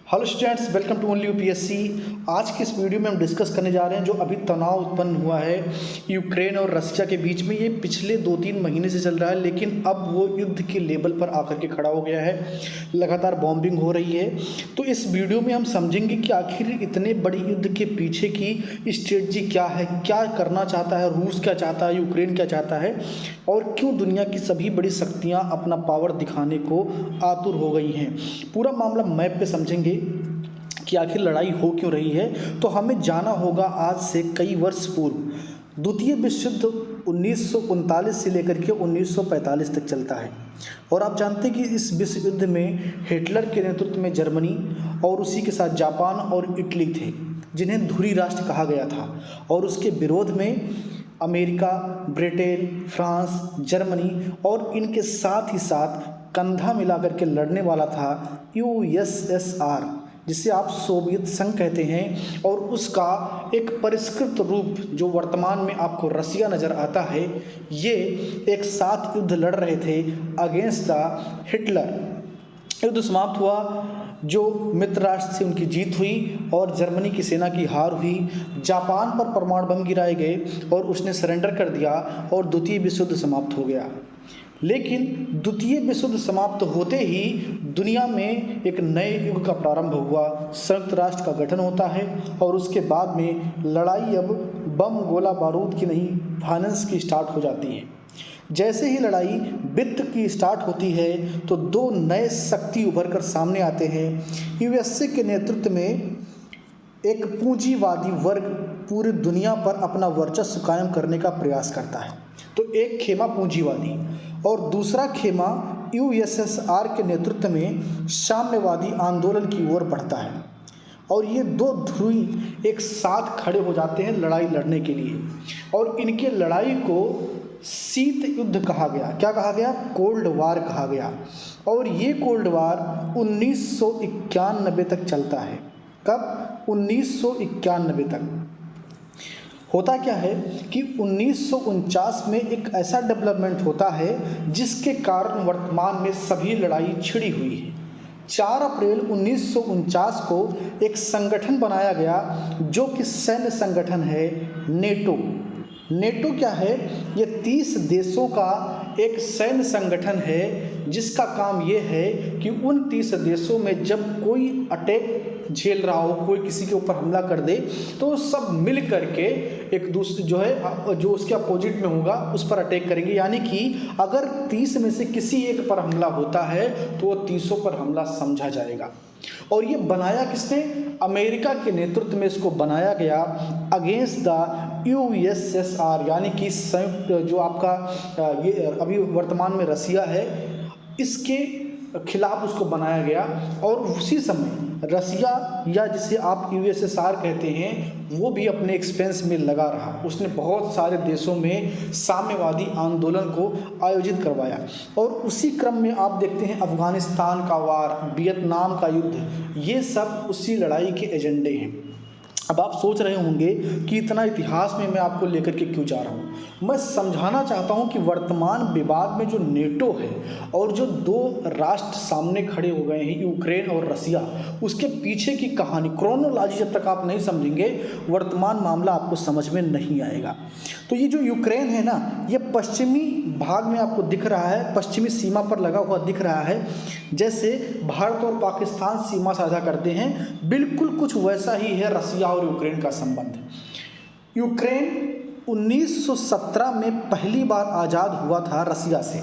Hello students, welcome to only UPSC. आज की इस वीडियो में हम डिस्कस करने जा रहे हैं जो अभी तनाव उत्पन्न हुआ है यूक्रेन और रशिया के बीच में। ये पिछले 2-3 महीने से चल रहा है, लेकिन अब वो युद्ध के लेवल पर आकर के खड़ा हो गया है। लगातार बॉम्बिंग हो रही है। तो इस वीडियो में हम समझेंगे कि आखिर इतने बड़ी युद्ध के पीछे की स्ट्रेटजी क्या है, क्या करना चाहता है रूस, क्या चाहता है यूक्रेन, क्या चाहता है, और क्यों दुनिया की सभी बड़ी शक्तियाँ अपना पावर दिखाने को आतुर हो गई हैं। पूरा मामला मैप पे समझेंगे कि आखिर लड़ाई हो क्यों रही है। तो हमें जाना होगा आज से कई वर्ष पूर्व। द्वितीय विश्व युद्ध 1939 से लेकर के 1945 तक चलता है, और आप जानते हैं कि इस विश्व युद्ध में हिटलर के नेतृत्व में जर्मनी और उसी के साथ जापान और इटली थे, जिन्हें धुरी राष्ट्र कहा गया था। और उसके विरोध में अमेरिका, ब्रिटेन, फ्रांस, जर्मनी और इनके साथ ही साथ कंधा मिलाकर के लड़ने वाला था यूएसएसआर, जिसे आप सोवियत संघ कहते हैं। और उसका एक परिष्कृत रूप जो वर्तमान में आपको रसिया नज़र आता है, ये एक साथ युद्ध लड़ रहे थे अगेंस्ट द हिटलर। युद्ध समाप्त हुआ, जो मित्र राष्ट्र थे उनकी जीत हुई और जर्मनी की सेना की हार हुई। जापान पर परमाणु बम गिराए गए और उसने सरेंडर कर दिया और द्वितीय विश्व युद्ध समाप्त हो गया। लेकिन द्वितीय विश्व युद्ध समाप्त होते ही दुनिया में एक नए युग का प्रारंभ हुआ। संयुक्त राष्ट्र का गठन होता है और उसके बाद में लड़ाई अब बम गोला बारूद की नहीं, फाइनेंस की स्टार्ट हो जाती है। जैसे ही लड़ाई वित्त की स्टार्ट होती है तो दो नए शक्ति उभर कर सामने आते हैं। यूएसए के नेतृत्व में एक पूंजीवादी वर्ग पूरी दुनिया पर अपना वर्चस्व कायम करने का प्रयास करता है। तो एक खेमा पूंजीवादी और दूसरा खेमा यूएसएसआर के नेतृत्व में साम्यवादी आंदोलन की ओर बढ़ता है, और ये दो ध्रुवी एक साथ खड़े हो जाते हैं लड़ाई लड़ने के लिए। और इनके लड़ाई को शीत युद्ध कहा गया। क्या कहा गया? कोल्ड वार कहा गया। और ये कोल्ड वार 1991 तक चलता है। कब? 1991 तक। होता क्या है कि 1949 में एक ऐसा डेवलपमेंट होता है जिसके कारण वर्तमान में सभी लड़ाई छिड़ी हुई है। 4 अप्रैल 1949 को एक संगठन बनाया गया जो कि सैन्य संगठन है नेटो। नेटो क्या है? ये 30 देशों का एक सैन्य संगठन है जिसका काम ये है कि उन 30 देशों में जब कोई अटैक झेल रहा हो, कोई किसी के ऊपर हमला कर दे, तो सब मिल करके एक दूसरे जो उसके अपोजिट में होगा उस पर अटैक करेंगे। यानी कि अगर 30 में से किसी एक पर हमला होता है तो वो 30 पर हमला समझा जाएगा। और ये बनाया किसने? अमेरिका के नेतृत्व में इसको बनाया गया अगेंस्ट द यूएसएसआर, यानी कि संयुक्त जो आपका ये अभी वर्तमान में रसिया है, इसके खिलाफ उसको बनाया गया। और उसी समय रसिया, या जिसे आप यूएसएसआर कहते हैं, वो भी अपने एक्सपेंस में लगा रहा। उसने बहुत सारे देशों में साम्यवादी आंदोलन को आयोजित करवाया। और उसी क्रम में आप देखते हैं अफगानिस्तान का वार, वियतनाम का युद्ध, ये सब उसी लड़ाई के एजेंडे हैं। अब आप सोच रहे होंगे कि इतना इतिहास में मैं आपको लेकर के क्यों जा रहा हूँ। मैं समझाना चाहता हूँ कि वर्तमान विवाद में जो नेटो है और जो दो राष्ट्र सामने खड़े हो गए हैं यूक्रेन और रसिया, उसके पीछे की कहानी, क्रोनोलॉजी जब तक आप नहीं समझेंगे वर्तमान मामला आपको समझ में नहीं आएगा। तो ये जो यूक्रेन है ना, ये पश्चिमी भाग में आपको दिख रहा है, पश्चिमी सीमा पर लगा हुआ दिख रहा है। जैसे भारत और पाकिस्तान सीमा साझा करते हैं, बिल्कुल कुछ वैसा ही है रसिया और यूक्रेन का संबंध। यूक्रेन 1917 में पहली बार आज़ाद हुआ था रसिया से,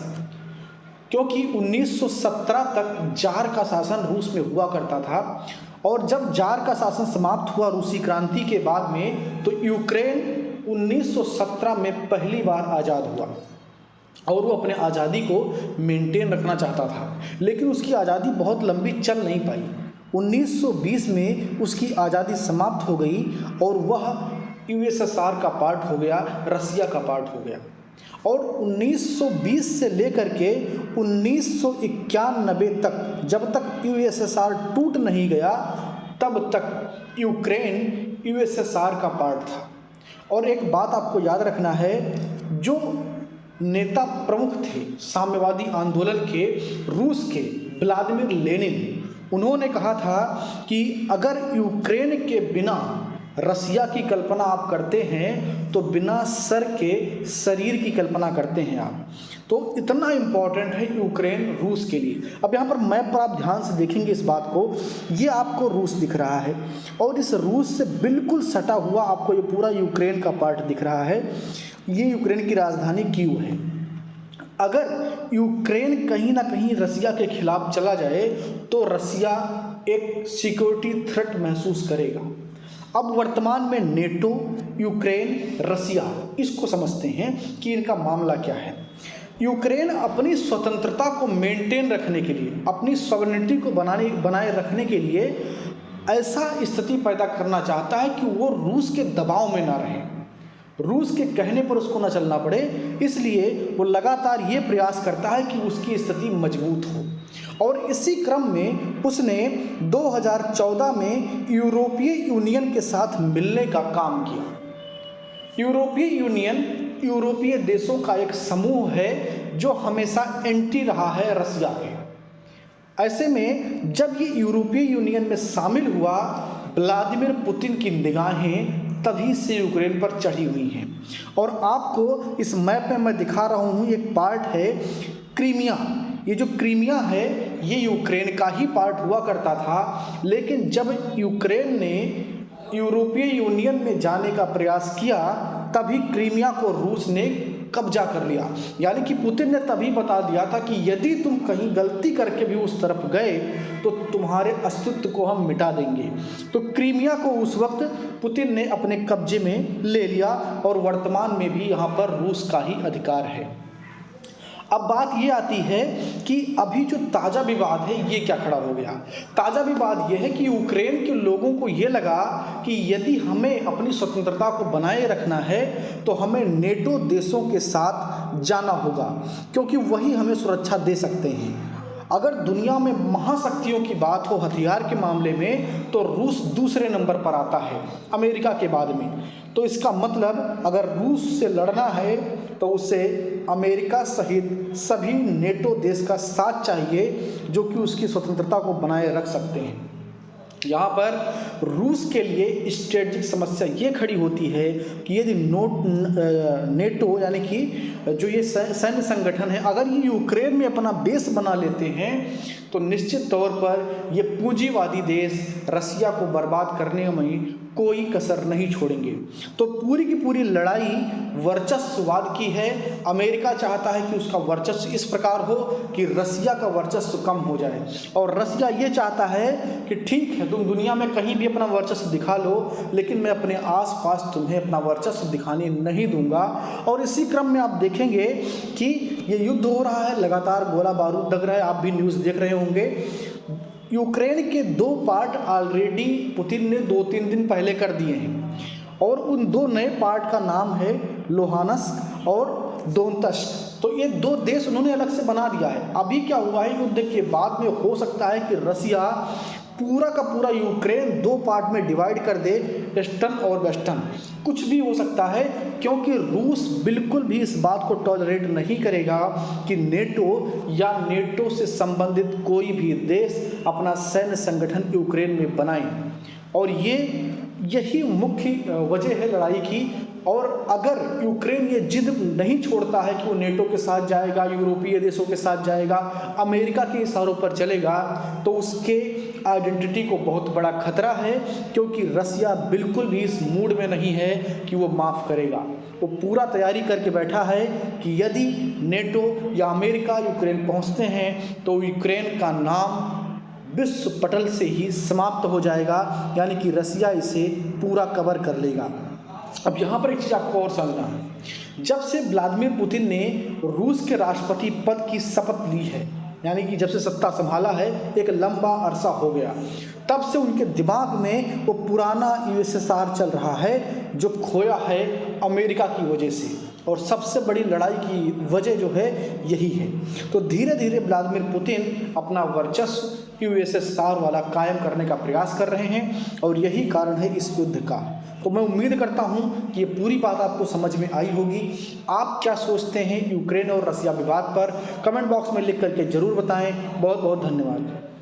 क्योंकि 1917 तक जार का शासन रूस में हुआ करता था। और जब जार का शासन समाप्त हुआ रूसी क्रांति के बाद में, तो यूक्रेन 1917 में पहली बार आज़ाद हुआ और वो अपने आज़ादी को मेंटेन रखना चाहता था। लेकिन उसकी आज़ादी बहुत लंबी चल नहीं पाई। 1920 में उसकी आज़ादी समाप्त हो गई और वह यूएसएसआर का पार्ट हो गया, रसिया का पार्ट हो गया। और 1920 से लेकर के 1991 तक, जब तक यूएसएसआर टूट नहीं गया, तब तक यूक्रेन यूएसएसआर का पार्ट था। और एक बात आपको याद रखना है, जो नेता प्रमुख थे साम्यवादी आंदोलन के रूस के, व्लादिमीर लेनिन, उन्होंने कहा था कि अगर यूक्रेन के बिना रसिया की कल्पना आप करते हैं तो बिना सर के शरीर की कल्पना करते हैं आप। तो इतना इम्पॉर्टेंट है यूक्रेन रूस के लिए। अब यहाँ पर मैप पर आप ध्यान से देखेंगे इस बात को, ये आपको रूस दिख रहा है और इस रूस से बिल्कुल सटा हुआ आपको ये पूरा यूक्रेन का पार्ट दिख रहा है। ये यूक्रेन की राजधानी कीव है। अगर यूक्रेन कहीं ना कहीं रसिया के खिलाफ चला जाए तो रसिया एक सिक्योरिटी थ्रेट महसूस करेगा। अब वर्तमान में नेटो, यूक्रेन, रसिया, इसको समझते हैं कि इनका मामला क्या है। यूक्रेन अपनी स्वतंत्रता को मेंटेन रखने के लिए, अपनी सॉवरेनिटी को बनाए रखने के लिए ऐसा स्थिति पैदा करना चाहता है कि वो रूस के दबाव में ना रहे, रूस के कहने पर उसको ना चलना पड़े। इसलिए वो लगातार ये प्रयास करता है कि उसकी स्थिति मजबूत हो। और इसी क्रम में उसने 2014 में यूरोपीय यूनियन के साथ मिलने का काम किया। यूरोपीय यूनियन यूरोपीय देशों का एक समूह है जो हमेशा एंटी रहा है रसिया के। ऐसे में जब ये यूरोपीय यूनियन में शामिल हुआ, व्लादिमीर पुतिन की निगाहें तभी से यूक्रेन पर चढ़ी हुई हैं। और आपको इस मैप में मैं दिखा रहा हूँ, एक पार्ट है क्रीमिया। ये जो क्रीमिया है ये यूक्रेन का ही पार्ट हुआ करता था, लेकिन जब यूक्रेन ने यूरोपीय यूनियन में जाने का प्रयास किया तभी क्रीमिया को रूस ने कब्जा कर लिया। यानी कि पुतिन ने तभी बता दिया था कि यदि तुम कहीं गलती करके भी उस तरफ गए तो तुम्हारे अस्तित्व को हम मिटा देंगे। तो क्रीमिया को उस वक्त पुतिन ने अपने कब्जे में ले लिया और वर्तमान में भी यहाँ पर रूस का ही अधिकार है। अब बात ये आती है कि अभी जो ताज़ा विवाद है ये क्या खड़ा हो गया। ताज़ा विवाद ये है कि यूक्रेन के लोगों को ये लगा कि यदि हमें अपनी स्वतंत्रता को बनाए रखना है तो हमें नेटो देशों के साथ जाना होगा, क्योंकि वही हमें सुरक्षा दे सकते हैं। अगर दुनिया में महाशक्तियों की बात हो हथियार के मामले में तो रूस दूसरे नंबर पर आता है अमेरिका के बाद में। तो इसका मतलब अगर रूस से लड़ना है तो उसे अमेरिका सहित सभी नेटो देश का साथ चाहिए जो कि उसकी स्वतंत्रता को बनाए रख सकते हैं। यहाँ पर रूस के लिए स्ट्रेटजिक समस्या ये खड़ी होती है कि यदि नेटो यानी कि जो ये सैन्य संगठन है अगर ये यूक्रेन में अपना बेस बना लेते हैं तो निश्चित तौर पर ये पूंजीवादी देश रसिया को बर्बाद करने में कोई कसर नहीं छोड़ेंगे। तो पूरी की पूरी लड़ाई वर्चस्ववाद की है। अमेरिका चाहता है कि उसका वर्चस्व इस प्रकार हो कि रसिया का वर्चस्व कम हो जाए, और रसिया ये चाहता है कि ठीक है तुम दुनिया में कहीं भी अपना वर्चस्व दिखा लो, लेकिन मैं अपने आसपास तुम्हें अपना वर्चस्व दिखाने नहीं दूंगा। और इसी क्रम में आप देखेंगे कि ये युद्ध हो रहा है, लगातार गोला बारूद लग रहा है। आप भी न्यूज़ देख रहे होंगे। यूक्रेन के 2 पार्ट ऑलरेडी पुतिन ने 2-3 दिन पहले कर दिए हैं और उन 2 नए पार्ट का नाम है लुहानस्क और दोनेत्स्क। तो ये 2 देश उन्होंने अलग से बना दिया है। अभी क्या हुआ है, युद्ध के बाद में हो सकता है कि रसिया पूरा का पूरा यूक्रेन 2 पार्ट में डिवाइड कर दे, ईस्टर्न और वेस्टर्न, कुछ भी हो सकता है, क्योंकि रूस बिल्कुल भी इस बात को टॉलरेट नहीं करेगा कि नेटो या नेटो से संबंधित कोई भी देश अपना सैन्य संगठन यूक्रेन में बनाए। और यही मुख्य वजह है लड़ाई की। और अगर यूक्रेन ये जिद नहीं छोड़ता है कि वो नेटो के साथ जाएगा, यूरोपीय देशों के साथ जाएगा, अमेरिका के इशारों पर चलेगा, तो उसके आइडेंटिटी को बहुत बड़ा खतरा है, क्योंकि रसिया बिल्कुल भी इस मूड में नहीं है कि वो माफ़ करेगा। वो पूरा तैयारी करके बैठा है कि यदि नेटो या अमेरिका यूक्रेन पहुंचते हैं तो यूक्रेन का नाम विश्व पटल से ही समाप्त हो जाएगा, यानी कि रसिया इसे पूरा कवर कर लेगा। अब यहाँ पर एक चीज़ आपको और समझना है, जब से व्लादिमीर पुतिन ने रूस के राष्ट्रपति पद की शपथ ली है, यानी कि जब से सत्ता संभाला है, एक लंबा अरसा हो गया, तब से उनके दिमाग में वो पुराना यूएसएसआर चल रहा है जो खोया है अमेरिका की वजह से। और सबसे बड़ी लड़ाई की वजह जो है यही है। तो धीरे धीरे व्लादिमीर पुतिन अपना वर्चस्व यूएसएसआर वाला कायम करने का प्रयास कर रहे हैं, और यही कारण है इस युद्ध का। तो मैं उम्मीद करता हूं कि ये पूरी बात आपको समझ में आई होगी। आप क्या सोचते हैं यूक्रेन और रसिया विवाद पर, कमेंट बॉक्स में लिख करके ज़रूर बताएं। बहुत बहुत धन्यवाद।